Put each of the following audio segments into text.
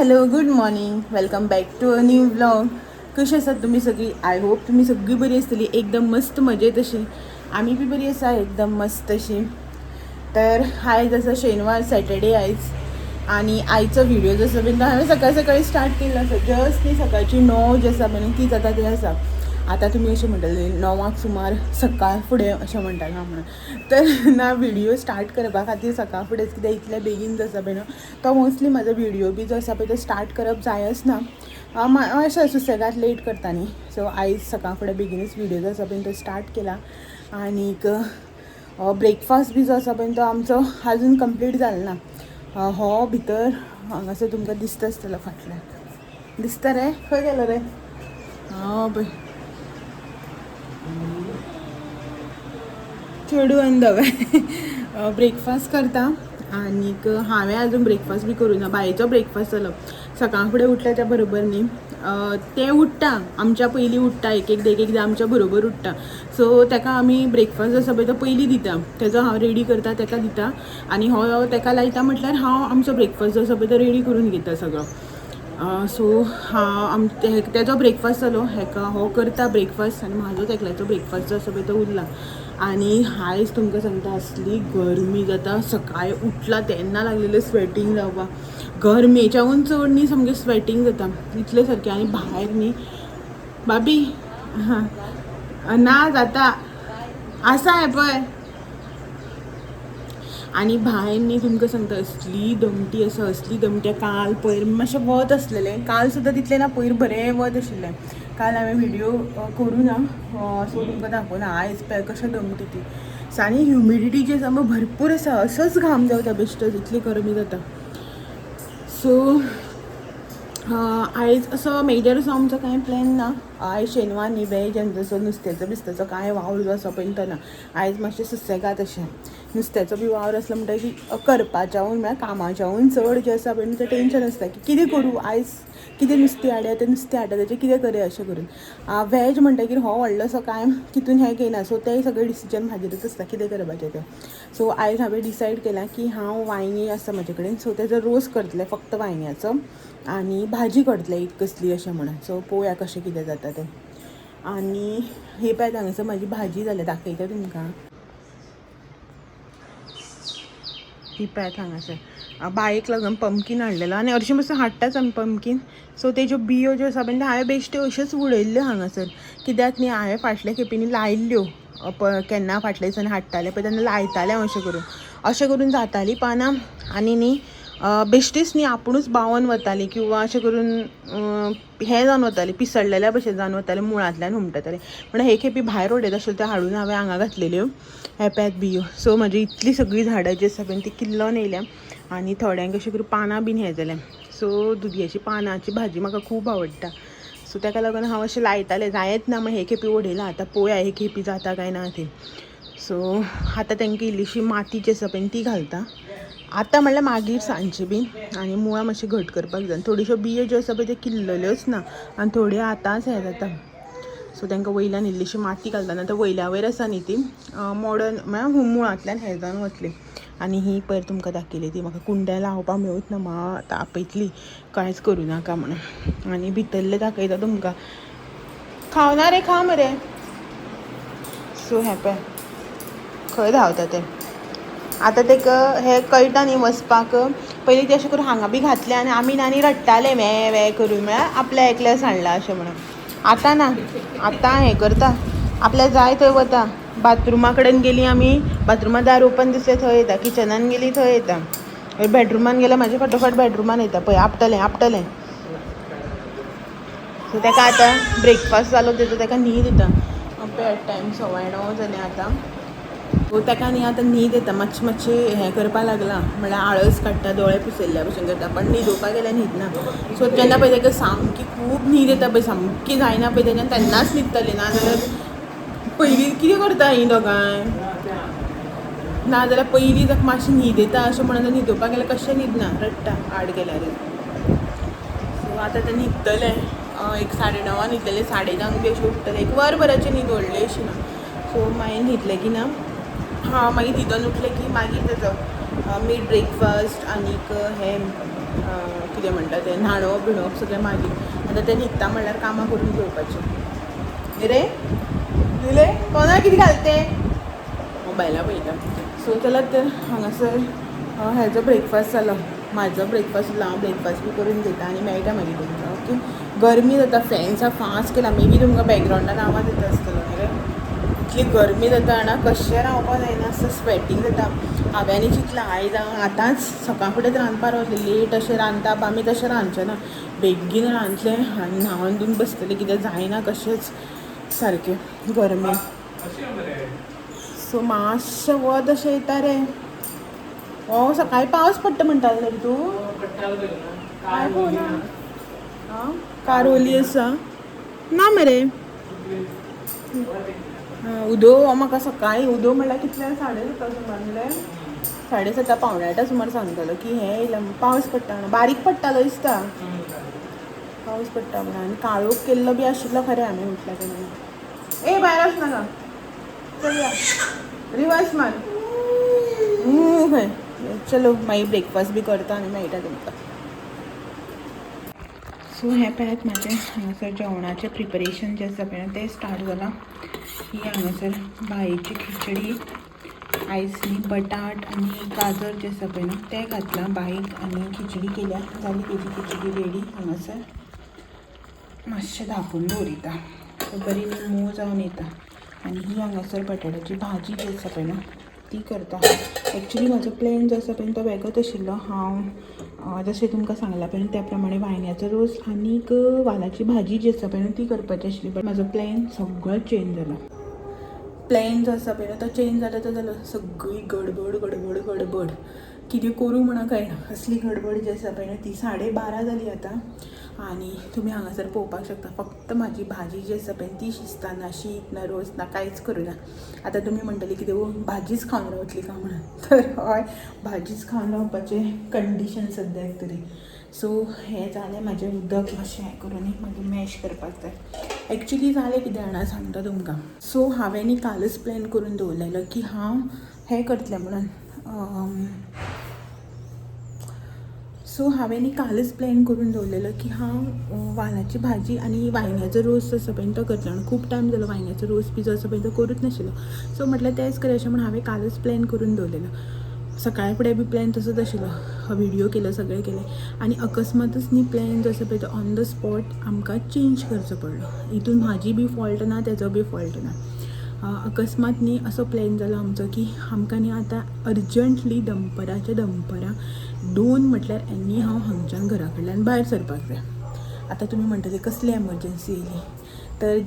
Hello good morning welcome back to a new vlog. कशी आसात तुम्ही सगळी? आय होप तुम्ही सगळी बरी आसतली, एकदम मस्त मजेत अशी. आम्ही बी बरी आसा, एकदम मस्त अशी. तर आयज आसा शेनवार, सॅटर्डे आयज. आणि आयचो व्हिडिओ जो आसा बीन तो हांवें सकाळी सकाळी स्टार्ट केल्लो आसा. जस्ट ती सकाळची 9 जी आसा बीन ती जाता ती आसा. आतां तुमी अशें म्हणटली 9 सुमार सकाळ फुडें अशें म्हणटाना म्हणून. तर ना व्हिडिओ स्टार्ट करपा खातीर सकाळ फुडेंच, कित्याक इतले बेगीन जो आसा पळय न्हू तो मोस्टली म्हाजो व्हिडिओ बी जो आसा पळय तो स्टार्ट करप जायच ना. अशें सुसेगाद लेट करता न्ही. सो आयज सकाळ फुडें बेगीनच व्हिडिओ जो आसा पळय तो स्टार्ट केला. आनीक ब्रेकफास्ट बी जो आसा पळय तो आमचो आजून कंप्लीट जालो ना. हो भितर हांगासर तुमकां दिसता आसतलो फाटल्यान. दिसता रे? खंय गेलो रे? पळय चेडू आनी दोगांय ब्रेकफास्ट करता. आनीक हांवें आजून ब्रेकफास्ट बी करूं ना. बायेचो ब्रेकफास्ट जालो. सकाळ फुडें उठल्या त्या बरोबर न्ही तें उठ्ठा आमच्या पयलीं उठ्ठा, एक एकदां आमच्या बरोबर उठ्ठा. सो ताका आमी ब्रेकफास्ट जो आसा पळय तो पयलीं दिता. तेजो हांव रेडी करता, ताका दिता. आनी हो ताका लायता म्हटल्यार हांव आमचो ब्रेकफास्ट जो आसा पळय तो रेडी करून घेता सगळो. सो तेजो ब्रेकफास्ट जालो. हेका हो करता ब्रेकफास्ट आनी म्हाजो एकल्याचो ब्रेकफास्ट जो आसा पळय तो उरला. आनी आयज तुमकां सांगता असली गरमी जाता. सकाळीं उठला तेन्ना लागलेलें स्वेटींग जावपाक. गरमेच्याहून चड न्ही सामकें स्वेटींग जाता इतलें सारकें. आनी भायर न्ही बाबी ना जाता आसा हें पळय. आनी भायर न्ही तुमकां सांगता असली दमटी आसा, असली दमटी. काल पयर मातशें वत आसलेलें. काल सुद्दां तितलें ना, पयर बरें वत आशिल्लें. काल हांवें व्हिडिओ करूं ना, सो तुमकां दाखोवना. आयज पळय कशें दमटी ती. आनी ह्युमिडिटी जी आसा भरपूर आसा. असोच घाम जावता बेश्टो, इतली गरमी जाता. सो आयज असो मेजर असो आमचो कांय प्लॅन ना. आयज शेनवार न्ही, वेज आनी जसो नुस्त्याचो बिस्त्याचो कांय वावर जो आसा पळय तो ना. आयज मातशें सुसेगाद अशें. नुस्त्याचो बी वावर आसलो म्हणटकीर करपाच्याहून म्हळ्यार कामाच्याहून चड जें आसा पळय तें टेंशन आसता की कितें करूं आयज, कितें नुस्तें हाडया, तें नुस्तें हाडटा तेजें कितें करया अशें करून. वेज म्हणटकीर हो व्हडलोसो कांय तितून हें घेयना. सो तें सगळें डिसिजन म्हाजेरूच आसता कितें करपाचें तें. सो आयज हांवें डिसायड केलां की हांव वांयगी आसा म्हजे कडेन, सो तेजो रोस करतलें फक्त वांयग्याचो. आनी भाजी करतलें एक कसली अशें म्हणून. सो पळोवया कशें कितें जाता तें. आनी ही पळय हांगासर म्हाजी भाजी जाल्या, दाखयता तुमकां. ही पळयात हांगासर बायेक लागून पम्पकीन हाडलेलो. आनी हरशीं मातसो हाडटाच आमी पम्पकीन. सो तेज्यो बियो ज्यो आसा पळय त्यो हांवें बेश्ट्यो अश्योच उडयल्ल्यो हांगासर. कित्याक न्ही हांवें फाटल्या खेपेंनी लायिल्ल्यो. केन्ना फाटल्या दिसांनी हाडटालें पळय तेन्ना लायतालें हांव अशें करून जातालीं पानां. आनी न्ही बेश्टीच न्ही आपुणूच बावन वतालीं किंवां अशें करून हें जावन वतालीं, पिसडलेल्या भशेन जावन वतालीं, मुळांतल्यान हुमटतालीं. म्हणून हे खेपी भायर उडयत आशिल्ल्यो त्यो हाडून हांवें हांगा घातलेल्यो. हे पळयात बियो. सो म्हजी इतली सगळीं झाडां जी आसा पळय ती किल्लोन येयल्या. आनी थोड्यांक अशें करून पानां बीन हें जाल्यां. सो दुदयेची पानांची भाजी म्हाका खूब आवडटा. सो ताका लागून हांव अशें लायतालें. जायत ना हे खेपी उडयलां. आतां पळोवया हे खेपी जाता काय ना ती. सो आतां तांकां इल्लीशी माती जी आसा पळय ती घालता. आतां म्हणल्यार मागीर सांजची बीन. आनी मुळां मातशी घट करपाक जाय. थोड्योश्यो बियो ज्यो आसा पळय त्यो किल्लल्योच ना आनी थोड्यो आतांच हें जाता. सो तांकां वयल्यान इल्लीशी माती घालता. आतां वयल्या वयर आसा न्ही ती मॉडर्न म्हळ्यार मुळांतल्यान हें जावन वतली. आनी ही पयर तुमकां दाखयली ती म्हाका कुंड्या लावपाक मेळूच ना. म्हाका आपयतली कांयच करूं नाका म्हणून. आनी भितरलें दाखयता तुमकां. खावना रे, खा मरे. सो हें पळय खंय धांवता तें. आतां ताका हें कळटा न्ही वचपाक. पयलीं तें अशें करून हांगा बी घातलें आनी आमी नानी रडटाले वे वे करून, म्हळ्यार आपल्या एकल्यास हाडला अशें म्हणून. आतां ना, आतां हें करता, आपल्याक जाय थंय वता. बाथरुमा कडेन गेलीं आमी, बाथरुमान दार ओपन दिसलें थंय येता. किचनान गेलीं थंय येता. बेडरुमान गेल्यार म्हाजे फाटोफाट बेडरुमान येता. पळय आपटलें. सो ताका आतां ब्रेकफास्ट जालो तेजो ताका न्हीद येता. पळय टायम 9:15 जालें आतां. सो ताका न्ही आतां न्हीद येता. मातशी हें करपाक लागलां, म्हळ्यार आळस काडटा, दोळे पुसयल्ल्या भशेन करता. पण न्हिदोवपाक गेल्यार न्हिदना. सो जेन्ना पळय ताका सामकी खूब न्हीद येता पळय, सामकी जायना पळय तेन्ना तेन्नाच न्हिदतलें. नाजाल्यार पयलीं कितें करता हीं दोगांय. नाजाल्यार पयलीं ताका मातशी न्हीद येता अशें म्हणून न्हिदोवपाक गेल्यार कशें न्हिदना, रडटा आड गेल्यार. सो आतां तें न्हिदतलें. एक 9:30 न्हिदलेलें, 10:30 बी अशें उठतलें. एक वरभराची न्हीद व्हडली अशी ना. सो मागीर न्हिदलें की ना मागीर न्हिदून उठलें की मागीर तेजो मीठ ब्रेकफास्ट आनीक हे कितें म्हणटा तें न्हाणप बिणप सगळें मागीर आतां तें न्हिदता म्हणल्यार कामां करून घेवपाचें रे निले कोणा कितें घालते मोबायला पळयता सो जाल्यार तर हांगासर हेजो ब्रेकफास्ट जालो म्हाजो ब्रेकफास्ट जालो हांव ब्रेकफास्ट बी करून घेता आनी मेळटा मागीर तुमकां ओके गरमी जाता फॅन्स फास्ट केला मे बी तुमकां बॅकग्रावंडान आवाज येता आसतलो न्ही रे इतली गरमी जाता जाणा कशें रावपा जायना असं स्वेटींग जाता हांवें आनी चिंतलां आयज आतांच सकाळ फुडें रांदपाक वतलें लेट अशें रांदता आमी तशें रांदचें ना बेगीन रांदलें आनी न्हांवन धुवन बसतलें कितें जायना कशेंच सारकें गरमी सो मातशें वत अशें येता रे हो सकाळी पावस पडटा म्हणटालो रे तूं काय पळोवना आं कारोली आसा ना मरे उदो म्हाका सकाळीं उदो म्हणल्यार कितल्या 7:30 सुमार म्हणल्यार 7:30 पावणे 8 सुमार सांगतालो की हें येयलां पावस पडटा म्हणून बारीक पडटालो दिसता पावस पडटा म्हणून आनी काळोख केल्लो बी आशिल्लो खरें आमी म्हटल्यार तेन्ना ए भायर वचनाका चलया रिवर्स मार खंय चलो मागीर ब्रेकफास्ट बी करता आनी मेळटा तुमकां सो हें पळयात म्हाजें हांगासर जेवणाचें प्रिपरेशन जें आसा पळय तें स्टार्ट जालां ही हांगासर बायेची खिचडी आयज न्ही बटाट आनी गाजर जें आसा पळय न्हू तें घातलां बायक आनी खिचडी केल्या जाली तेजी खिचडी रेडी हांगासर मातशें धांपून दवरिता सो बरी न्ही मोव जावन येता आनी ही हांगासर बटाटाची भाजी जी आसा पळय न्हू ती करता एक्चुली म्हाजो प्लॅन जो आसा पळय तो वेगळोच आशिल्लो हांव जशें तुमकां सांगलां पळय त्या प्रमाणे वांयग्याचो रोस आनीक वालाची भाजी जी आसा पळय ती करपाची आशिल्ली बट म्हाजो प्लॅन सगळो चेंज जालो प्लॅन जो आसा पळय तो चेंज जालो सगळी गडबड गडबड गडबड कितें करूं म्हणून कळना असली गडबड जी आसा पळय ती 12:30 जाली आतां आनी तुमी हांगासर पळोवपाक शकता फक्त म्हाजी भाजी जी आसा पळय ती शिजताना शीत ना रोस ना कांयच करूं ना आतां तुमी म्हणटली कितें भाजीच खावन रावतली काय म्हणून तर हय भाजीच खावन रावपाचें कंडिशन सद्याक तरी सो हें जालें म्हाजें उदक अशें हें करून मागीर मॅश करपाक जाय एक्चुली जालें कितें जाणा सांगता तुमकां सो हांवें न्ही कालच प्लॅन करून दवरलेलो की हांव हें करतलें म्हणून सो हांवें न्ही कालच प्लॅन करून दवरलेलो की हांव वालाची भाजी आनी वांयग्याचो रोस आसा पळय तो करतलो आनी खूब टायम जालो वांयग्याचो रोस बी जो आसा पळय तो करूच नाशिल्लो सो म्हटल्यार तेंच करूया अशें म्हणून हांवें कालच प्लॅन करून दवरलेलो सकाळी फुडें बी प्लॅन तसोच आशिल्लो व्हिडियो केलो सगळें केलें आनी अकस्मातच न्ही प्लॅन जो आसा पळय तो ऑन द स्पॉट आमकां चेंज करचो पडलो हितून म्हाजी बी फॉल्ट ना तेजो बी फॉल्ट ना अकस्मात न्ही असो प्लॅन जालो आमचो की आमकां न्ही आतां अर्जंटली दनपाराच्या दनपारा 2 म्हटल्यार एनी हांव हांगच्यान घरा कडल्यान भायर सरपाक जाय आतां तुमी म्हणटले कसली एमर्जन्सी येयली तर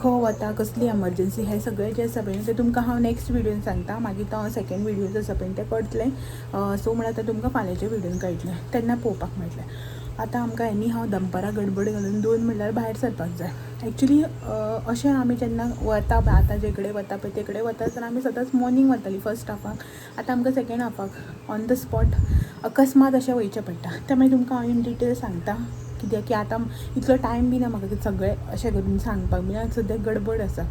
खंय वता कसली एमर्जन्सी हें सगळें जें आसा पळय तें तुमकां हांव नेक्स्ट व्हिडियोन सांगता मागीर तो सेकंड व्हिडियो जो आसा पळय तें कळटलें सो म्हळ्यार आतां तुमकां फाल्यांच्या व्हिडियोन कळटलें तेन्ना पळोवपाक मेळटलें आतां आमकां एनी हांव दनपारा गडबड घालून 2 म्हटल्यार भायर सरपाक जाय एक्चुली अशें आमी जेन्ना वता आतां जे कडेन वता पळय ते कडेन वता आसतना आमी सदांच मॉर्निंग वतालीं फर्स्ट हाफाक आतां आमकां सेकंड हाफाक ऑन द स्पॉट अकस्मात अशें वयचें पडटा तें मागीर तुमकां हांव इन डिटेल सांगता कित्याक की आतां इतलो टायम बी ना म्हाका सगळें अशें करून सांगपाक बी सद्याक गडबड आसा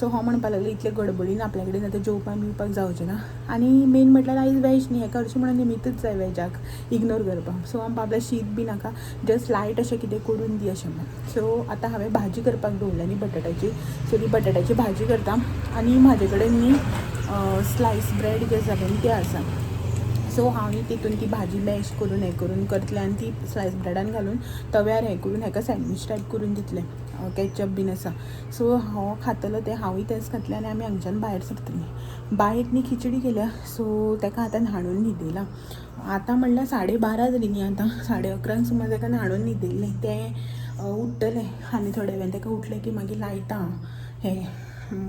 सो हांव म्हणपाक लागलें इतले गडबडीन आपल्या कडेन आतां जेवपाक बिवपाक जावचें ना आनी मेन म्हटल्यार आयज वॅज न्ही हेका हरशीं म्हणून निमितूच जाय वॅजाक इग्नोर करपाक सो हांव बाबा शीत बी नाका जस्ट लायट अशें कितें करून दी अशें म्हणून सो आतां हांवें भाजी करपाक दवरल्या न्ही बटाटाची सो ती बटाटाची भाजी करता आनी म्हाजे कडेन न्ही स्लायस ब्रेड जे आसा पळय तें आसा सो हांव न्ही तितून ती भाजी मॅश करून हें करून करतलें आनी ती स्लायस ब्रेडान घालून तव्यार हें करून हेका सँडवीच टायप करून दितलें कॅचअप बीन आसा सो हांव खातलो तें हांवूय तेंच खातलें आनी आमी हांगच्यान भायर सरतलीं बायक न्ही खिचडी केल्या सो तेका आतां न्हाणून न्हिदयलां आतां म्हणल्यार 12:30 जालीं न्ही आतां 11:30 सुमार तेका न्हाणून न्हिदयल्लें तें उठ्ठलें आनी थोड्या वेळान तेका उठलें की मागीर लायता हें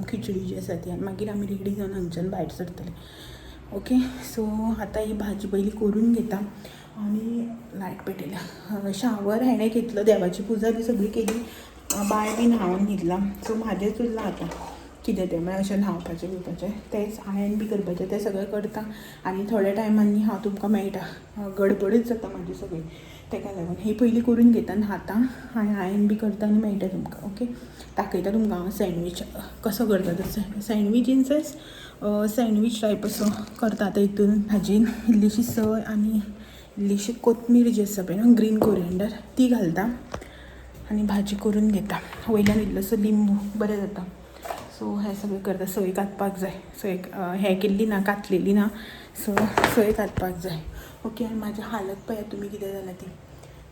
खिचडी जी आसा ती आनी मागीर आमी रेडी जावन हांगच्यान भायर सरतलीं ओके सो आतां ही भाजी पयली करून घेता आनी लायट पेटयल्या शावर हेणें घेतलो देवाची पुजा बी सगळी केली बाय बी न्हांवन न्हिदलां सो म्हाजेंच उरलां आतां कितें तें म्हळ्यार अशें न्हांवपाचें बिवपाचें तेंच आयन बी करपाचें तें सगळें करता आनी थोड्या टायमांनी हांव तुमकां मेळटा गडबडूच जाता म्हाजी सगळी तेका लागून ही पयली करून घेता न्हाता आनी आयन बी करता आनी मेळटा तुमकां ओके दाखयता तुमकां हांव सँडवीच कसो करता तो sandwich in sense sandwich type असं करता आतां हितून भाजयेन इल्लीशी सय आनी इल्लीशी कोथमीर जी आसा पळय ना ग्रीन कोरिएंडर ती घालता आनी भाजी करून घेता वयल्यान इल्लोसो लिंबू बरें जाता. सो हें सगळें करता. सय कातपाक जाय. सय हें केल्ली ना कातलेली ना सो सय कातपाक जाय. ओके. आनी म्हाजी हालत पळयात तुमी कितें जाल्या ती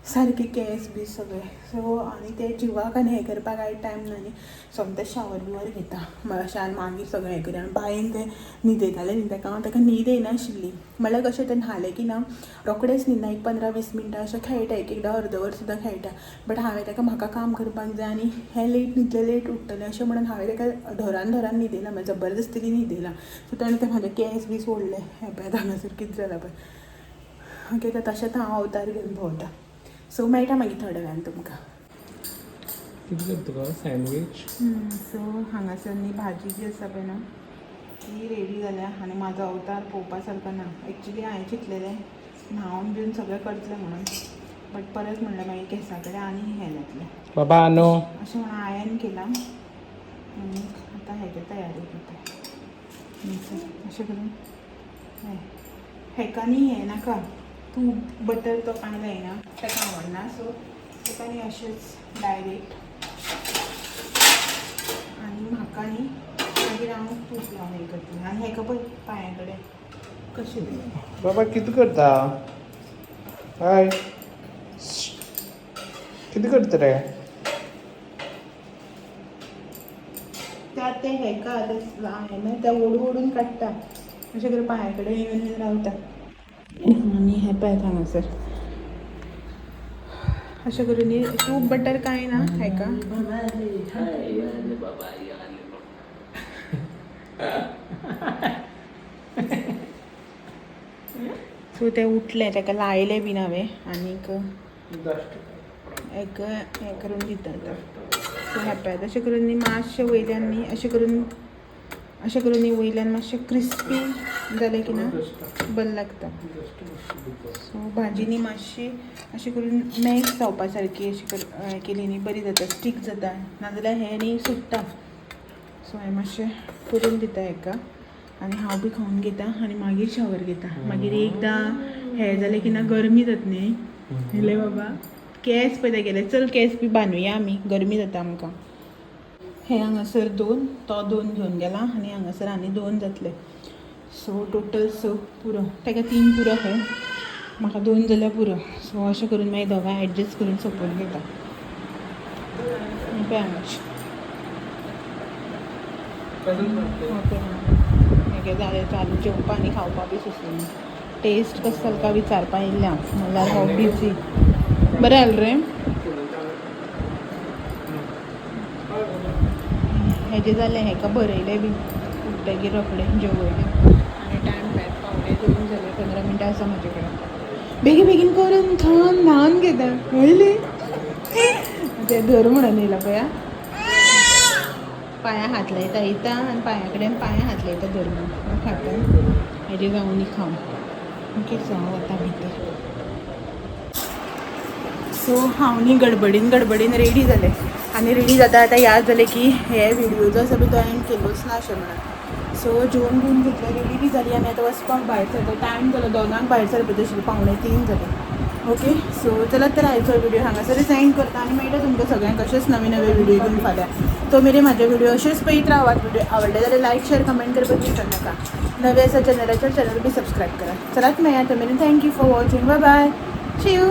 सारके केस बी सगळे. सो आनी ते जिवाक आनी हें करपाक कांय टायम ना न्ही. सोमतें शावर बिवर घेता अशें आनी मागीर सगळें हें करी. आनी बायेन तें न्हिदयतालें न्ही ताका न्हीद येनाशिल्ली. म्हळ्यार कशें तें न्हालें की ना रोखडेंच न्हिदना. एक 15-20 मिनटां अशें खेळटा. एक एकदां अर्दवर सुद्दां खेळटा. बट हांवें ताका म्हाका काम करपाक जाय आनी हें लेट न्हिदलें लेट उठटलें अशें म्हणून हांवें ताका धरान न्हिदयना. म्हणजे जबरदस्तीनी न्हिदयना. सो ताणें ते म्हाजे केस बी सोडले. हें पळय हांगासर कितें जालां पळय. ओके. तर तशेंच हांव अवतार घेवन भोंवता. सो मेळटा मागीर थोड्या वेळान तुमकां. कितें करता तुका सँडवीच? सो हांगासर न्ही भाजी जी आसा पळय ना ती रेडी जाल्या आनी म्हाजो अवतार पळोवपा सारको ना. एक्चुली हांवें चिंतलेलें न्हांवन बिवन सगळें करतलें म्हणून. बट परत म्हणलें मागीर केंसा कडेन आनी हें जातलें. बाबा नो अशें म्हणून आयन केलां आनी आतां हेजे तयारी करता. अशें करून हेका न्ही हें नाका तूप बटर तो कांय जायना ताका आवडना. सो ताका न्ही अशेंच डायरेक्ट आनी म्हाका न्ही मागीर हांव तूप लावन हें करतलें. आनी हेका पळय पांया कडेन कशें बाबा कितें करता? हाय कितें करता रे? ते हेका हांवें तें ओडून काडटा अशें करून पांया कडेन येवन रावता. आनी हें पळयात हांगासर अशें करून न्ही तूप बटर कांय ना हेका. सो तें उठलें ताका लायलें बीन हांवें आनीक एक हें करून दिता आतां. सो हें पळयात अशें करून न्ही मातशें वयल्यान न्ही अशें करून न्ही वयल्यान मातशें क्रिस्पी जालें की ना बरें लागता. सो भाजी न्ही मातशी अशें करून मॅश जावपा सारकी अशी हें केली न्ही बरी जाता. स्टीक जाता नाजाल्यार हें न्ही सुट्टा. सो हांवें मातशें करून दिता हेका आनी हांव बी खावन घेता आनी मागीर शावर घेता. मागीर एकदां हें जालें की ना गरमी जाता न्ही. हेले बाबा केंस पळय तेगेले. चल केंस बी बांदुया आमी गरमी जाता आमकां. हे हांगासर 2 तो 2 घेवन गेला आनी हांगासर आनी 2 जातले. सो टोटल 6 पुरो. ताका 3 पुरो खंय म्हाका 2 जाल्यार पुरो. सो अशें करून मागीर दोगां एडजस्ट करून सोंपोवन घेता. पळय हांगाचें हेगे जालें चालू जेवपा आनी खावपा बी सुचलें. टेस्ट कसो जालो काय विचारपा येयल्लें हांव. म्हणल्यार हांव बिजी. बरें जालें रे. हेजें जालें हेका बरयलें बी उठतगीर रोखडें जेवयलें आनी टायम पावणे 2 जाले. 15 मिनटां आसा म्हाजे कडेन. बेगीन बेगीन करून खावन न्हावन घेता कळ्ळें. तें धर म्हणून येयला पळया. पांयां हात लायता येता आनी पांया कडेन पांयां हात लायता धर म्हणून खाता. हेजें जावनी खावन ओके. सो हांव वता भितर. सो हांव न्ही गडबडीन रेडी जालें आनी रेडी जाता आतां याद जालें की हे व्हिडिओ जो आसा पळय तो एंड केलोच ना अशें म्हणून. सो जेवण घेवन घेतलें रेडी बी जाली आनी आतां वचपाक भायर सरता. टायम जालो दोगांक भायर सरपाचें आशिल्लें 2:45 जालें. ओके. सो चलत तर आयचो व्हिडिओ हांगासरच एंड करता आनी मेळटा तुमकां सगळ्यांक अशेंच नवे नवे व्हिडिओ घेवन फाल्यां. तो मेरेन म्हाजे व्हिडिओ अशेंच पळयत रावात. व्हिडिओ आवडले जाल्यार लायक शेअर कमेंट करपाक विसरू नाका. नवे आसा चॅनल बी सबस्क्रायब करा. चलात मेळया तो मेरेन. Thank you for watching. Bye bye. See you.